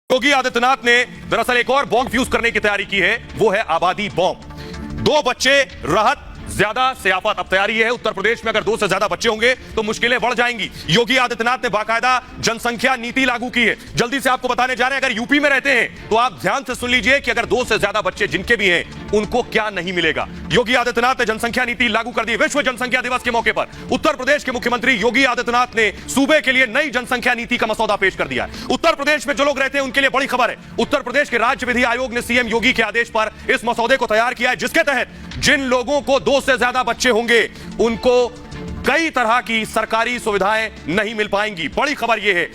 योगी आदित्यनाथ ने दरअसल एक और बॉम्ब फ्यूज करने की तैयारी की है, वो है आबादी बॉम्ब। 2 बच्चे राहत, ज्यादा से आफत। अब तैयारी है उत्तर प्रदेश में अगर 2 से ज्यादा बच्चे होंगे तो मुश्किलें बढ़ जाएंगी। योगी आदित्यनाथ ने बाकायदा जनसंख्या नीति लागू की है। जल्दी से आपको बताने जा रहे हैं, अगर यूपी में रहते हैं तो आप ध्यान से सुन लीजिए कि अगर 2 से ज्यादा बच्चे जिनके भी हैं उनको क्या नहीं मिलेगा। योगी आदित्यनाथ ने जनसंख्या नीति लागू कर दी। विश्व जनसंख्या दिवस के मौके पर उत्तर प्रदेश के मुख्यमंत्री योगी आदित्यनाथ ने सूबे के लिए नई जनसंख्या नीति का मसौदा पेश कर दिया है। उत्तर प्रदेश में जो लोग रहते हैं उनके लिए बड़ी खबर है। उत्तर प्रदेश के राज्य विधि आयोग ने सीएम योगी के आदेश पर इस मसौदे को तैयार किया है, जिसके तहत जिन लोगों को 2 से ज्यादा बच्चे होंगे उनको कई तरह की सरकारी सुविधाएं नहीं मिल पाएंगी। बड़ी खबर यह है,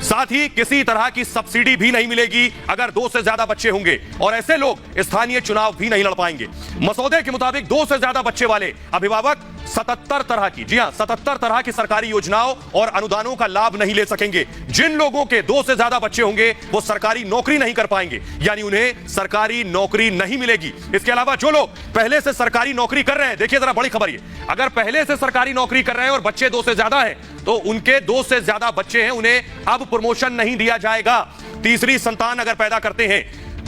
साथ ही किसी तरह की सब्सिडी भी नहीं मिलेगी अगर 2 से ज्यादा बच्चे होंगे, और ऐसे लोग स्थानीय चुनाव भी नहीं लड़ पाएंगे। मसौदे के मुताबिक 2 से ज्यादा बच्चे वाले अभिभावक 77 तरह की, जी हां 77 तरह की सरकारी योजनाओं और अनुदानों का लाभ नहीं ले सकेंगे। जिन लोगों के 2 से ज्यादा बच्चे होंगे वो सरकारी नौकरी नहीं कर पाएंगे, यानी उन्हें सरकारी नौकरी नहीं मिलेगी। इसके अलावा जो लोग पहले से सरकारी नौकरी कर रहे हैं, देखिए जरा बड़ी खबर ये, अगर पहले से सरकारी नौकरी कर रहे हैं और बच्चे 2 से ज्यादा हैं तो उनके 2 से ज्यादा बच्चे हैं, उन्हें अब प्रमोशन नहीं दिया जाएगा। तीसरी संतान अगर पैदा करते हैं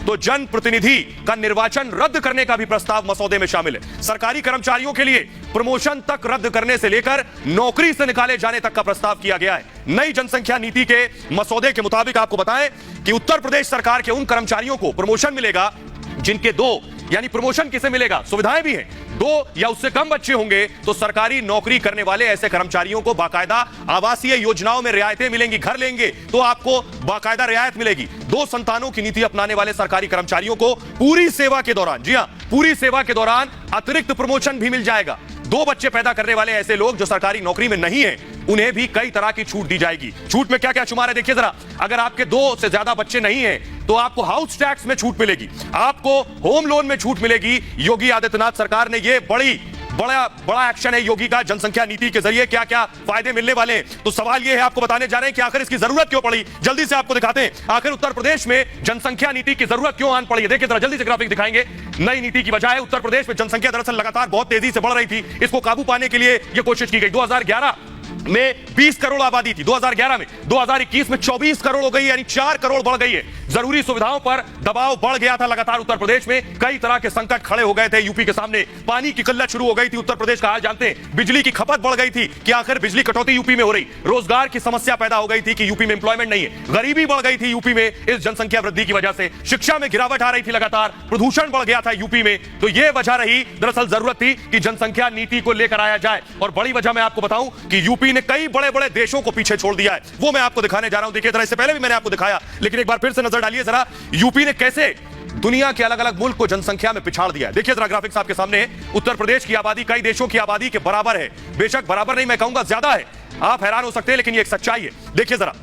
तो जनप्रतिनिधि का निर्वाचन रद्द करने का भी प्रस्ताव मसौदे में शामिल है। सरकारी कर्मचारियों के लिए प्रमोशन तक रद्द करने से लेकर नौकरी से निकाले जाने तक का प्रस्ताव किया गया है। नई जनसंख्या नीति के मसौदे के मुताबिक आपको बताएं कि उत्तर प्रदेश सरकार के उन कर्मचारियों को प्रमोशन मिलेगा जिनके 2, यानी प्रमोशन किसे मिलेगा, सुविधाएं भी हैं, 2 या उससे कम बच्चे होंगे तो सरकारी नौकरी करने वाले ऐसे कर्मचारियों को बाकायदा आवासीय योजनाओं में रियायतें मिलेंगी। घर लेंगे तो आपको बाकायदा रियायत मिलेगी। 2 संतानों की नीति अपनाने वाले सरकारी कर्मचारियों को पूरी सेवा के दौरान, जी हां पूरी सेवा के दौरान अतिरिक्त प्रमोशन भी मिल जाएगा। 2 बच्चे पैदा करने वाले ऐसे लोग जो सरकारी नौकरी में नहीं है उन्हें भी कई तरह की छूट दी जाएगी। छूट में क्या क्या शुमार है देखिए जरा, अगर आपके 2 से ज्यादा बच्चे नहीं हैं तो आपको हाउस टैक्स में छूट मिलेगी, आपको होम लोन में छूट मिलेगी। योगी आदित्यनाथ सरकार ने ये बड़ा एक्शन है योगी का जनसंख्या नीति के जरिए, क्या क्या फायदे मिलने वाले हैं। तो सवाल ये है, आपको बताने जा रहे हैं कि आखिर इसकी जरूरत क्यों पड़ी। जल्दी से आपको दिखाते हैं आखिर उत्तर प्रदेश में जनसंख्या नीति की जरूरत क्यों आन पड़ी है। देखिए जरा जल्दी से ग्राफिक दिखाएंगे। नई नीति की वजह है, उत्तर प्रदेश में जनसंख्या दरअसल लगातार बहुत तेजी से बढ़ रही थी। इसको काबू पाने के लिए यह कोशिश की गई। 2011 में 20 करोड़ आबादी थी 2011 में, 2021 में 24 करोड़ हो गई, यानी 4 करोड़ बढ़ गई है। जरूरी सुविधाओं पर दबाव बढ़ गया था लगातार उत्तर प्रदेश में, कई तरह के संकट खड़े हो गए थे यूपी के सामने। पानी की किल्लत शुरू हो गई थी, उत्तर प्रदेश का हाल जानते हैं। बिजली की खपत बढ़ गई थी कि आखिर बिजली कटौती यूपी में हो रही। रोजगार की समस्या पैदा हो गई थी कि यूपी में एम्प्लॉयमेंट नहीं है। गरीबी बढ़ गई थी यूपी में इस जनसंख्या वृद्धि की वजह से। शिक्षा में गिरावट आ रही थी लगातार, प्रदूषण बढ़ गया था यूपी में। तो यह वजह रही, दरअसल जरूरत थी कि जनसंख्या नीति को लेकर आया जाए। और बड़ी वजह मैं आपको बताऊं कि यूपी ने कई बड़े बड़े देशों को पीछे छोड़ दिया है, वो मैं आपको दिखाने जा रहा हूं। देखिए जरा, इससे पहले भी मैंने आपको दिखाया, लेकिन एक बार फिर से नजर डालिए जरा, यूपी ने कैसे दुनिया के अलग अलग मुल्क को जनसंख्या में पिछाड़ दिया है। देखिए जरा ग्राफिक्स आपके सामने है। उत्तर प्रदेश की आबादी कई देशों की आबादी के बराबर है, बेशक बराबर नहीं, मैं कहूंगा ज्यादा है। आप हैरान हो सकते हैं लेकिन ये एक सच्चाई है। देखिए जरा,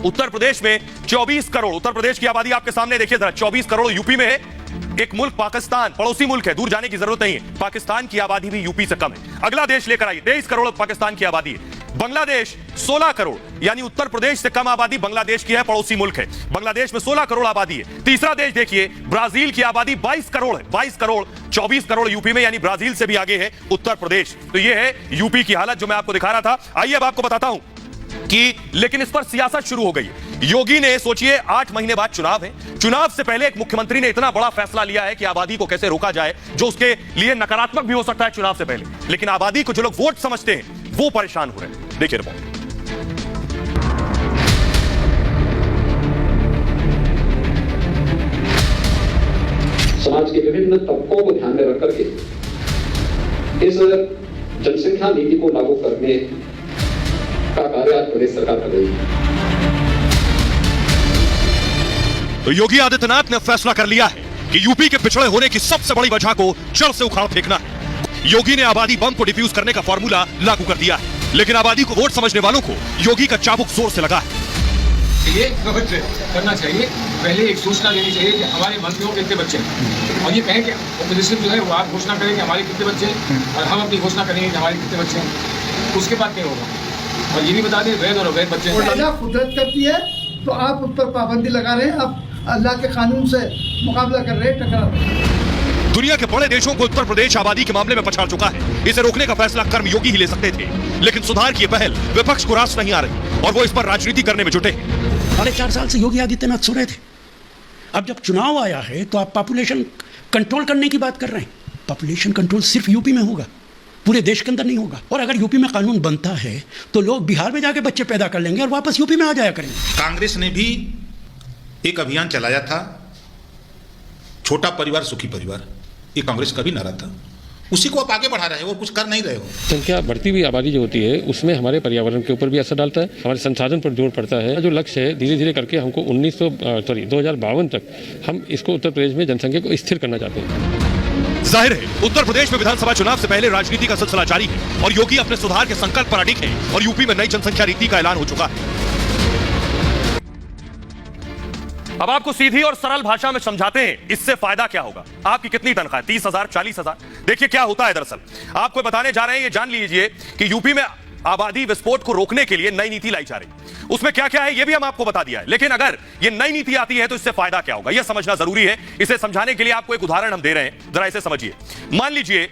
उत्तर प्रदेश में 24 करोड़, उत्तर प्रदेश की आबादी आपके सामने देखिए जरा, 24 करोड़ यूपी में है। एक मुल्क पाकिस्तान, पड़ोसी मुल्क है, दूर जाने की जरूरत नहीं है, पाकिस्तान की आबादी भी यूपी से कम है। अगला देश लेकर आइए, 23 करोड़ पाकिस्तान की आबादी है। बांग्लादेश 16 करोड़, यानी उत्तर प्रदेश से कम आबादी बांग्लादेश की है, पड़ोसी मुल्क है। बांग्लादेश में 16 करोड़ आबादी है। तीसरा देश देखिए, ब्राजील की आबादी 22 करोड़ है, 22 करोड़, 24 करोड़ यूपी में, यानी ब्राजील से भी आगे है उत्तर प्रदेश। तो यह है यूपी की हालत जो मैं आपको दिखा रहा था। आइए अब आपको बताता हूं कि लेकिन इस पर सियासत शुरू हो गई है। योगी ने, सोचिए 8 महीने बाद चुनाव है, चुनाव से पहले एक मुख्यमंत्री ने इतना बड़ा फैसला लिया है कि आबादी को कैसे रोका जाए, जो उसके लिए नकारात्मक भी हो सकता है चुनाव से पहले, लेकिन आबादी को जो लोग वोट समझते हैं वो परेशान हो रहे हैं। देखिए रिपोर्ट। समाज के विभिन्न तबकों को ध्यान में रख करके इस जनसंख्या नीति को लागू करने का कार्य आज प्रदेश सरकार कर रही है। तो योगी आदित्यनाथ ने फैसला कर लिया है कि यूपी के पिछड़े होने की सबसे बड़ी वजह को जड़ से उखाड़ फेंकना है। योगी ने आबादी बम को डिफ्यूज करने का फॉर्मूला लागू कर दिया है, लेकिन आबादी को वोट समझने वालों को योगी का चाबुक जोर से लगा है। ये करना चाहिए, पहले एक सूचना देनी चाहिए कि हमारे मंत्रियों के कितने बच्चे हैं, और ये कहें कि ऑपोजिशन जो है वो आप घोषणा करें कि हमारे कितने बच्चे हैं और हम अपनी घोषणा करेंगे कि हमारे कितने बच्चे हैं। उसके बाद क्या होगा, और ये भी बता दें वैध और अवैध बच्चे कुदरत करती है तो आप उस पर पाबंदी लगा रहे हैं, आप अल्लाह के कानून से मुकाबला कर रहे हैं, टकरा रहे हैं। दुनिया के बड़े देशों को उत्तर प्रदेश आबादी के मामले में पछाड़ चुका है। इसे रोकने का फैसला कर्म योगी ही ले सकते थे, लेकिन सुधार की पहल विपक्ष को रास नहीं आ रही और वो इस पर राजनीति करने में जुटे। 4.5 साल से योगी आदित्यनाथ सो रहे थे, अब जब चुनाव आया है तो आप पॉपुलेशन कंट्रोल करने की बात कर रहे हैं। पॉपुलेशन कंट्रोल सिर्फ यूपी में होगा, पूरे देश के अंदर नहीं होगा। और अगर यूपी में कानून बनता है तो लोग बिहार में जाके बच्चे पैदा कर लेंगे और वापस यूपी में आ जाया करेंगे। कांग्रेस ने भी एक अभियान चलाया था, छोटा परिवार सुखी परिवार, ये कांग्रेस का भी नारा था। उसी को आप आगे बढ़ा रहे हो, वो कुछ कर नहीं रहे हो। संख्या बढ़ती हुई आबादी जो होती है उसमें हमारे पर्यावरण के ऊपर भी असर डालता है, हमारे संसाधन पर जोर पड़ता है। जो लक्ष्य है धीरे धीरे करके हमको 2052 तक हम इसको उत्तर प्रदेश में जनसंख्या को स्थिर करना चाहते हैं। जाहिर है उत्तर प्रदेश में विधानसभा चुनाव से पहले राजनीति का सिलसिला जारी है और योगी अपने सुधार के संकल्प पर अडिग है और यूपी में नई जनसंख्या नीति का ऐलान हो चुका है। अब आपको सीधी और सरल भाषा में समझाते हैं इससे फायदा क्या होगा। आपकी कितनी तनख्वाह है? 30,000, 40,000? देखिए क्या होता है। दरअसल आपको बताने जा रहे हैं, ये जान लीजिए कि यूपी में आबादी विस्फोट को रोकने के लिए नई नीति लाई जा रही है। उसमें क्या क्या है ये भी हम आपको बता दिया है, लेकिन अगर ये नई नीति आती है तो इससे फायदा क्या होगा यह समझना जरूरी है। इसे समझाने के लिए आपको एक उदाहरण हम दे रहे हैं, जरा इसे समझिए। मान लीजिए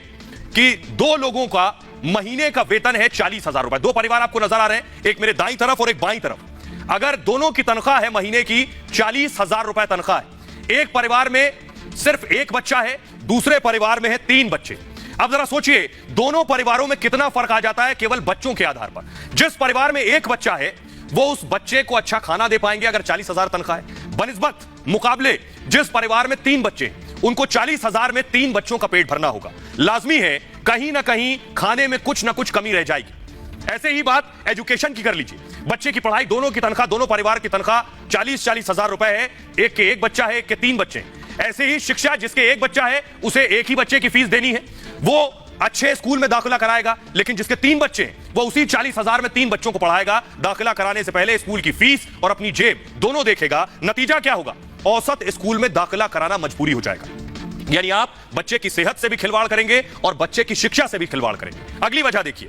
कि दो लोगों का महीने का वेतन है 40,000 रुपए। दो परिवार आपको नजर आ रहे हैं, एक मेरे दाईं तरफ और एक बाईं तरफ। अगर दोनों की तनख्वाह है महीने की 40,000 रुपए तनख्वाह है, एक परिवार में सिर्फ एक बच्चा है, दूसरे परिवार में है 3 बच्चे। अब जरा सोचिए दोनों परिवारों में कितना फर्क आ जाता है केवल बच्चों के आधार पर। जिस परिवार में एक बच्चा है वो उस बच्चे को अच्छा खाना दे पाएंगे अगर 40,000 तनख्वाह है, बनिस्बत मुकाबले जिस परिवार में 3 बच्चे उनको 40,000 में 3 बच्चों का पेट भरना होगा। लाजमी है कहीं ना कहीं खाने में कुछ ना कुछ कमी रह जाएगी। ऐसे ही बात एजुकेशन की कर लीजिए। बच्चे की पढ़ाई, दोनों की तनख्वाह, दोनों परिवार की तनख्वाह 40,000 रुपए है, एक के एक बच्चा है, एक के 3 बच्चे। ऐसे ही शिक्षा, जिसके एक बच्चा है उसे एक ही बच्चे की फीस देनी है, वो अच्छे स्कूल में दाखिला कराएगा, लेकिन जिसके 3 बच्चे हैं वो उसी 40,000 में 3 बच्चों को पढ़ाएगा। दाखिला कराने से पहले स्कूल की फीस और अपनी जेब दोनों देखेगा। नतीजा क्या होगा? औसत स्कूल में दाखिला कराना मजबूरी हो जाएगा। यानी आप बच्चे की सेहत से भी खिलवाड़ करेंगे और बच्चे की शिक्षा से भी खिलवाड़ करेंगे। अगली वजह देखिए,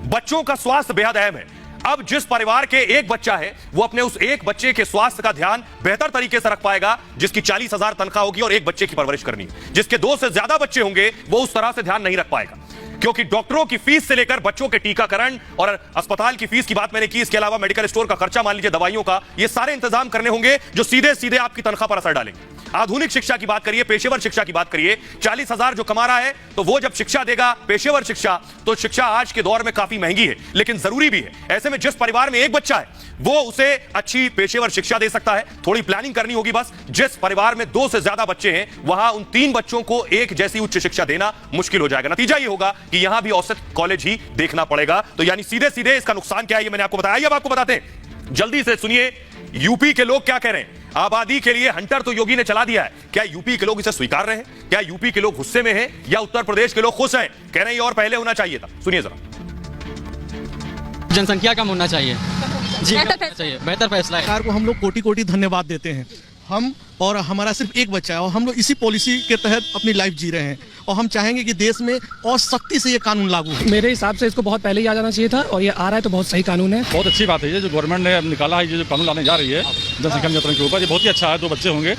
बच्चों का स्वास्थ्य बेहद अहम है। अब जिस परिवार के एक बच्चा है वो अपने उस एक बच्चे के स्वास्थ्य का ध्यान बेहतर तरीके से रख पाएगा जिसकी 40,000 तनख्वाह होगी और एक बच्चे की परवरिश करनी है। जिसके 2 से ज्यादा बच्चे होंगे वो उस तरह से ध्यान नहीं रख पाएगा, क्योंकि डॉक्टरों की फीस से लेकर बच्चों के टीकाकरण और अस्पताल की फीस की बात मैंने की, इसके अलावा मेडिकल स्टोर का खर्चा, मान लीजिए दवाइयों का, ये सारे इंतजाम करने होंगे जो सीधे सीधे आपकी तनख्वाह पर असर डालेंगे। आधुनिक शिक्षा की बात करिए, पेशेवर शिक्षा की बात करिए, 40,000 जो कमा रहा है तो वो जब शिक्षा देगा, पेशेवर शिक्षा, तो शिक्षा आज के दौर में काफी महंगी है लेकिन जरूरी भी है। ऐसे में जिस परिवार में एक बच्चा है वो उसे अच्छी पेशेवर शिक्षा दे सकता है। थोड़ी प्लानिंग करनी होगी बस। जिस परिवार में 2 से ज्यादा बच्चे हैं वहां उन 3 बच्चों को एक जैसी उच्च शिक्षा देना मुश्किल हो जाएगा। नतीजा ये होगा कि यहां भी औसत कॉलेज ही देखना पड़ेगा। तो यानी सीधे सीधे इसका नुकसान क्या है ये मैंने आपको बताया। अब आपको बताते हैं, जल्दी से सुनिए यूपी के लोग क्या कह रहे हैं। आबादी के लिए हंटर तो योगी ने चला दिया है, क्या यूपी के लोग इसे स्वीकार रहे हैं? क्या यूपी के लोग गुस्से में हैं या उत्तर प्रदेश के लोग खुश हैं? कह रहे हैं ये और पहले होना चाहिए था। सुनिए जरा। जनसंख्या कम होना चाहिए जी, चाहिए बेहतर फैसला है। सरकार को हम लोग कोटि कोटि धन्यवाद देते हैं। हम और हमारा सिर्फ एक बच्चा है और हम लोग इसी पॉलिसी के तहत अपनी लाइफ जी रहे हैं और हम चाहेंगे कि देश में और सख्ती से ये कानून लागू हो। मेरे हिसाब से इसको बहुत पहले ही आ जाना चाहिए था और ये आ रहा है तो बहुत सही कानून है। बहुत अच्छी बात है ये जो गवर्नमेंट ने निकाला है, ये जो कानून लाने जा रही है जनसंख्या नियंत्रण के ऊपर, ये बहुत ही अच्छा है। 2 बच्चे होंगे,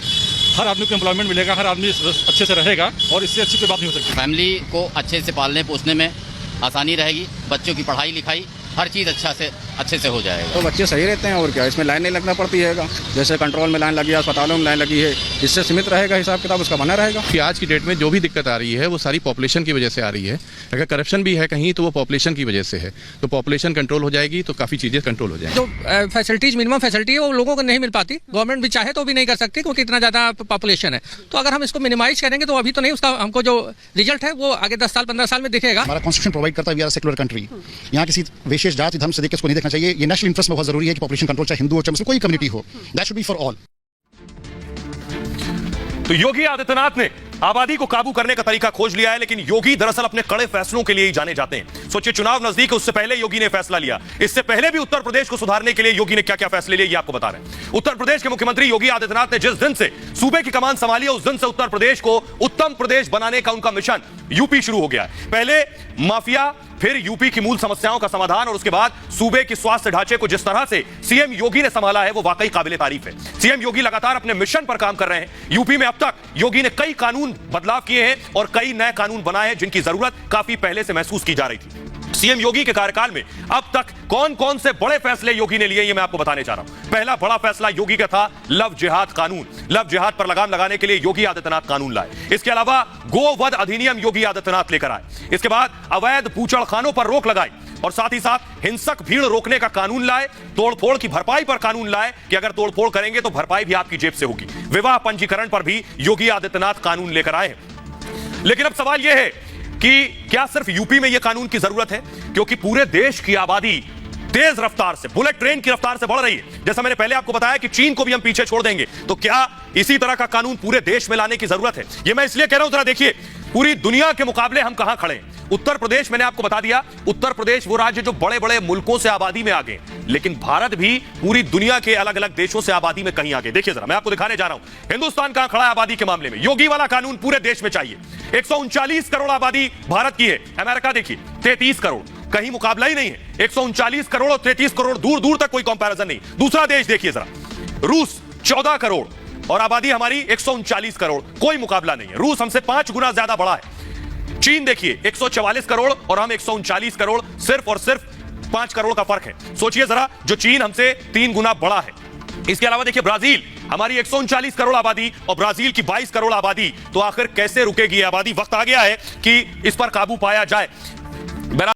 हर आदमी को एम्प्लॉयमेंट मिलेगा, हर आदमी अच्छे से रहेगा और इससे अच्छी कोई बात नहीं हो सकती। फैमिली को अच्छे से पालने पोसने में आसानी रहेगी, बच्चों की पढ़ाई लिखाई हर चीज़ अच्छे से हो जाएगा। तो बच्चे सही रहते हैं और क्या, इसमें लाइन नहीं लगना पड़ती है। जैसे कंट्रोल में लाइन लगी है, अस्पतालों में लाइन लगी है, इससे सीमित रहेगा, हिसाब किताब उसका बना रहेगा। कि आज की डेट में जो भी दिक्कत आ रही है वो सारी पॉपुलेशन की वजह से आ रही है। अगर करप्शन भी है कहीं तो वो पॉपुलेशन की वजह से है, तो पॉपुलेशन कंट्रोल हो जाएगी तो काफ़ी चीज़ें कंट्रोल हो जाएंगी। जो फैसिलिटीज, मिनिमम फैसिलिटी है वो लोगों को नहीं मिल पाती। गवर्नमेंट भी चाहे तो भी नहीं कर सकती क्योंकि इतना ज़्यादा पॉपुलेशन है। तो अगर हम इसको मिनिमाइज करेंगे तो अभी तो नहीं, उसका हमको जो रिजल्ट है वो आगे 10 साल 15 साल में दिखेगा। हमारा कॉन्स्टिट्यूशन प्रोवाइड करता है, वी आर सेक्युलर कंट्री। यहाँ किसी विशेष जाति धर्म से देख के इसको नहीं देखना चाहिए। ये नेशनल इंटरेस्ट में बहुत जरूरी है कि पॉपुलेशन कंट्रोल चाहे हिंदू हो चाहे मुस्लिम, कोई कम्युनिटी हो, that should be for all. तो योगी आदित्यनाथ ने आबादी को काबू करने का तरीका खोज लिया है, लेकिन योगी दरअसल अपने कड़े फैसलों के लिए ही जाने जाते हैं। सोचिए चुनाव नजदीक है, उससे पहले योगी ने फैसला लिया। इससे पहले भी उत्तर प्रदेश को सुधारने के लिए योगी ने क्या क्या फैसले लिए ये आपको बता रहे हैं। उत्तर प्रदेश के मुख्यमंत्री योगी आदित्यनाथ ने जिस दिन से सूबे की कमान संभाली है उस दिन से उत्तर प्रदेश को उत्तम प्रदेश बनाने का उनका मिशन यूपी शुरू हो गया है। पहले माफिया, फिर यूपी की मूल समस्याओं का समाधान और उसके बाद सूबे के स्वास्थ्य ढांचे को जिस तरह से सीएम योगी ने संभाला है वो वाकई काबिले तारीफ है। सीएम योगी लगातार अपने मिशन पर काम कर रहे हैं। यूपी में अब तक योगी ने कई कानून बदलाव किए हैं और कई नए कानून बनाए हैं जिनकी जरूरत काफी पहले से महसूस की जा रही थी। सीएम योगी के कार्यकाल में अब तक कौन कौन से बड़े फैसले योगी ने लिए, ये मैं आपको बताने जा रहा हूं। पहला बड़ा फैसला योगी का था लव जिहाद कानून। लव जिहाद पर लगाम लगाने के लिए योगी आदित्यनाथ कानून लाए। इसके अलावा गोवध अधिनियम योगी आदित्यनाथ लेकर आए। इसके बाद अवैध बूचड़खानों पर रोक लगाई और साथ ही साथ हिंसक भीड़ रोकने का कानून लाए। तोड़फोड़ की भरपाई पर कानून लाए कि अगर तोड़फोड़ करेंगे तो भरपाई भी आपकी जेब से होगी। विवाह पंजीकरण पर भी योगी आदित्यनाथ कानून लेकर आए हैं। लेकिन अब सवाल यह है कि क्या सिर्फ यूपी में यह कानून की जरूरत है, क्योंकि पूरे देश की आबादी तेज रफ्तार से, बुलेट ट्रेन की रफ्तार से बढ़ रही है। जैसा मैंने पहले आपको बताया कि चीन को भी हम पीछे छोड़ देंगे, तो क्या इसी तरह का कानून पूरे देश में लाने की जरूरत है? यह मैं इसलिए कह रहा हूं, जरा देखिए पूरी दुनिया के मुकाबले हम कहां खड़े हैं। उत्तर प्रदेश, मैंने आपको बता दिया, उत्तर प्रदेश वो राज्य जो बड़े बड़े मुल्कों से आबादी में आगे, लेकिन भारत भी पूरी दुनिया के अलग अलग देशों से आबादी में कहीं आगे। देखिए जरा, मैं आपको दिखाने जा रहा हूं हिंदुस्तान कहां खड़ा है आबादी के मामले में। योगी वाला कानून पूरे देश में चाहिए। 139 करोड़ आबादी भारत की है। अमेरिका देखिए 33 करोड़, कहीं मुकाबला ही नहीं है। 139 करोड़ और 33 करोड़, दूर दूर तक कोई कंपैरिजन नहीं। दूसरा देश देखिए जरा, रूस 14 करोड़ और आबादी हमारी 139 करोड़, कोई मुकाबला नहीं है। रूस हमसे 5 गुना ज्यादा बड़ा है। चीन देखिए 144 करोड़ और हम 139 करोड़, सिर्फ और सिर्फ 5 करोड़ का फर्क है। सोचिए जरा, जो चीन हमसे 3 गुना बड़ा है। इसके अलावा देखिए ब्राजील, हमारी 139 करोड़ आबादी और ब्राजील की 22 करोड़ आबादी। तो आखिर कैसे रुकेगी आबादी? वक्त आ गया है कि इस पर काबू पाया जाए।